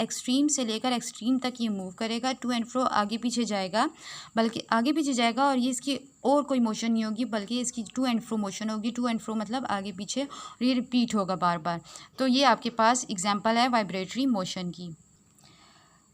Extreme से लेकर extreme तक ये मूव करेगा, टू एंड फ्रो आगे पीछे जाएगा, बल्कि आगे पीछे जाएगा और ये इसकी और कोई मोशन नहीं होगी बल्कि इसकी टू एंड फ्रो मोशन होगी। टू एंड फ्रो मतलब आगे पीछे, और ये रिपीट होगा बार बार। तो ये आपके पास एग्जांपल है वाइब्रेटरी मोशन की।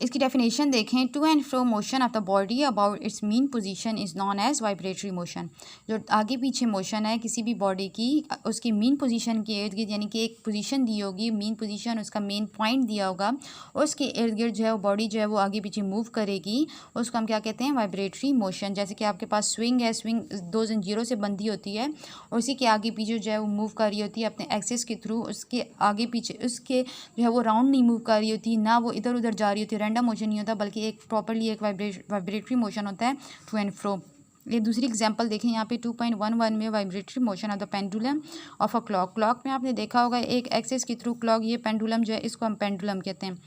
इसकी डेफिनेशन देखें, to and fro motion of the body about its mean position is known as vibratory motion. जो आगे पीछे मोशन है किसी भी बॉडी की, उसकी मीन पोजीशन के इर्द गिर्द, यानी कि एक पोजीशन दी होगी, मीन पोजीशन उसका मेन पॉइंट दिया होगा, उसके इर्द गिर्द जो है वो बॉडी जो है वो आगे पीछे मूव करेगी, उसको हम क्या कहते हैं, वाइब्रेटरी मोशन। जैसे कि आपके पास स्विंग है, स्विंग दो जंजीरों से बंधी होती है और उसी के आगे पीछे जो है वो मूव कर रही होती है अपने एक्सिस के थ्रू, उसके आगे पीछे उसके जो है वो राउंड नहीं मूव कर रही होती, ना वो इधर उधर जा रही होती है, रैंडम मोशन नहीं होता, बल्कि एक प्रॉपर्ली एक वाइब्रेटरी मोशन होता है, टू एंड फ्रो। ये दूसरी एग्जांपल देखें यहाँ पे 2.11 में vibratory motion of the pendulum of a clock. Clock में आपने देखा होगा एक एक्सिस के थ्रू क्लॉक, ये पेंडुलम जो है इसको हम पेंडुलम कहते हैं,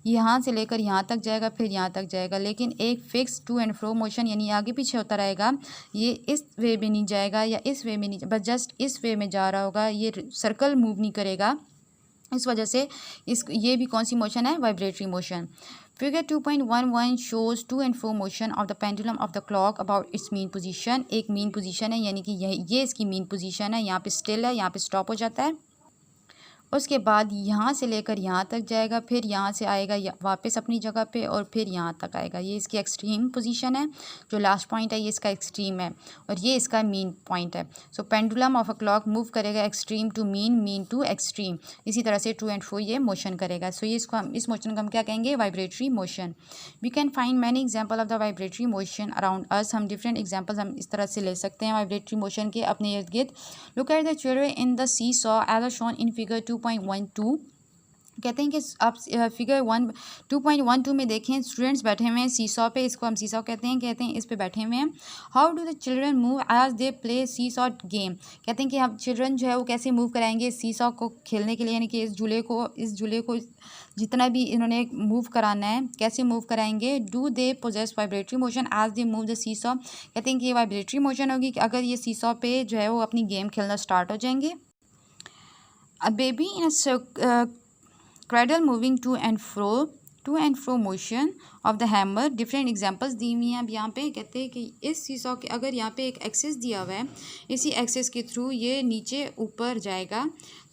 यहाँ से लेकर यहाँ तक जाएगा फिर यहाँ तक जाएगा, लेकिन एक fix to and fro motion यानी आगे पीछे होता रहेगा। ये इस वे में नहीं जाएगा या इस वे में नहीं, बस जस्ट इस वे में जा रहा होगा, ये सर्कल मूव नहीं करेगा। इस वजह से ये भी कौन सी मोशन है, vibratory motion. Figure 2.11 shows to and fro motion of the pendulum of the clock about its mean position. एक मीन पोजीशन है यानी कि ये इसकी मीन पोजीशन है, यहाँ पे स्टिल है, यहाँ पे स्टॉप हो जाता है, उसके बाद यहाँ से लेकर यहाँ तक जाएगा, फिर यहाँ से आएगा वापस अपनी जगह पे और फिर यहाँ तक आएगा। ये इसकी एक्सट्रीम पोजीशन है, जो लास्ट पॉइंट है ये इसका एक्सट्रीम है और ये इसका मीन पॉइंट है। So pendulum of a clock move करेगा extreme to mean, mean to extreme, इसी तरह से टू एंड फ्रो ये मोशन करेगा। सो ये इसको हम इस मोशन को हम क्या कहेंगे, vibratory motion. We can find many example of the vibratory motion around us. हम डिफरेंट एग्जाम्पल्स हम इस तरह से ले सकते हैं वाइब्रेटरी मोशन के अपने इर्द गिर्द। Look at the children in the seesaw as shown in figure 2.12। कहते हैं कि आप फिगर 2.12 में देखें, स्टूडेंट्स बैठे हुए हैं सीसॉ पे, इसको हम सीसॉ कहते हैं इस पे बैठे हुए हैं। How do the children move as they play seesaw game. कहते हैं कि हम चिल्ड्रन जो है वो कैसे मूव कराएंगे सीसॉ को खेलने के लिए, यानी कि इस झूले को जितना भी इन्होंने मूव कराना है कैसे मूव कराएंगे। Do they possess vibratory motion as they move the seesaw. कहते हैं कि ये वाइब्रेटरी मोशन होगी कि अगर ये सीसॉ पे जो है वो अपनी गेम खेलना स्टार्ट हो जाएंगे। A baby in a cradle moving to and fro motion of the hammer। Different examples दी हुई हैं। अब यहाँ पे कहते हैं कि इस सीसॉ के अगर यहाँ पे एक एक्सेस दिया हुआ है, इसी एक्सेस के थ्रू ये नीचे ऊपर जाएगा,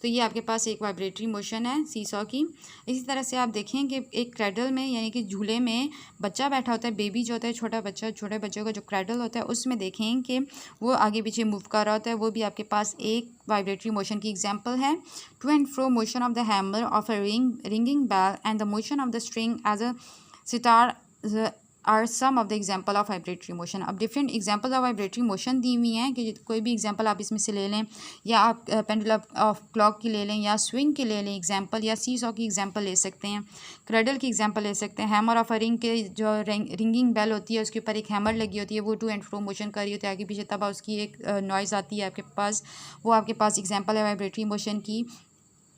तो ये आपके पास एक वाइब्रेटरी मोशन है सीसॉ की। इसी तरह से आप देखें कि एक क्रैडल में यानी कि झूले में बच्चा बैठा होता है, बेबी जो होता है छोटा बच्चा, छोटे बच्चों का जो क्रैडल होता है उसमें देखें कि वो आगे पीछे मूव कर रहा होता है, वो भी आपके पास एक वाइब्रेटरी मोशन की एग्जाम्पल है। To and fro motion of the hammer of a ringing bell and the motion of the string as a sitar are some of the example of vibratory motion. अब different example of vibratory motion दी हुई हैं कि कोई भी example आप इसमें से ले लें, या आप पेंडुलम ऑफ क्लॉक की ले लें, या स्विंग की ले लें एग्जाम्पल, या सीसॉ की एग्जाम्पल ले सकते हैं, क्रेडल की एग्जाम्पल ले सकते हैं। हैमर ऑफ अ रिंग के जो रिंगिंग बेल होती है उसके ऊपर एक हैमर लगी होती है, वो टू एंड फ्रो मोशन कर रही होती है आगे पीछे, तब उसकी एक नॉइज़ आती है आपके पास, वो आपके पास एग्जाम्पल है वाइब्रेटरी मोशन की।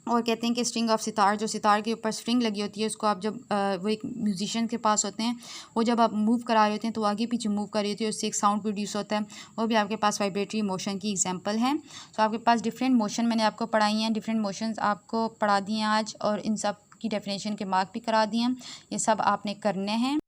और कहते हैं कि स्ट्रिंग ऑफ सितार, जो सितार के ऊपर स्ट्रिंग लगी होती है उसको आप जब वो एक म्यूजिशियन के पास होते हैं, वो जब आप मूव करा रहे होते हैं तो आगे पीछे मूव कर रही होती है, उससे एक साउंड प्रोड्यूस होता है, वो भी आपके पास वाइब्रेटरी मोशन की एग्जांपल है। तो आपके पास डिफरेंट मोशन मैंने आपको पढ़ाई हैं, डिफरेंट मोशंस आपको पढ़ा दिए हैं आज, और इन सब की डेफिनेशन के मार्क भी करा दिए हैं। ये सब आपने करने हैं।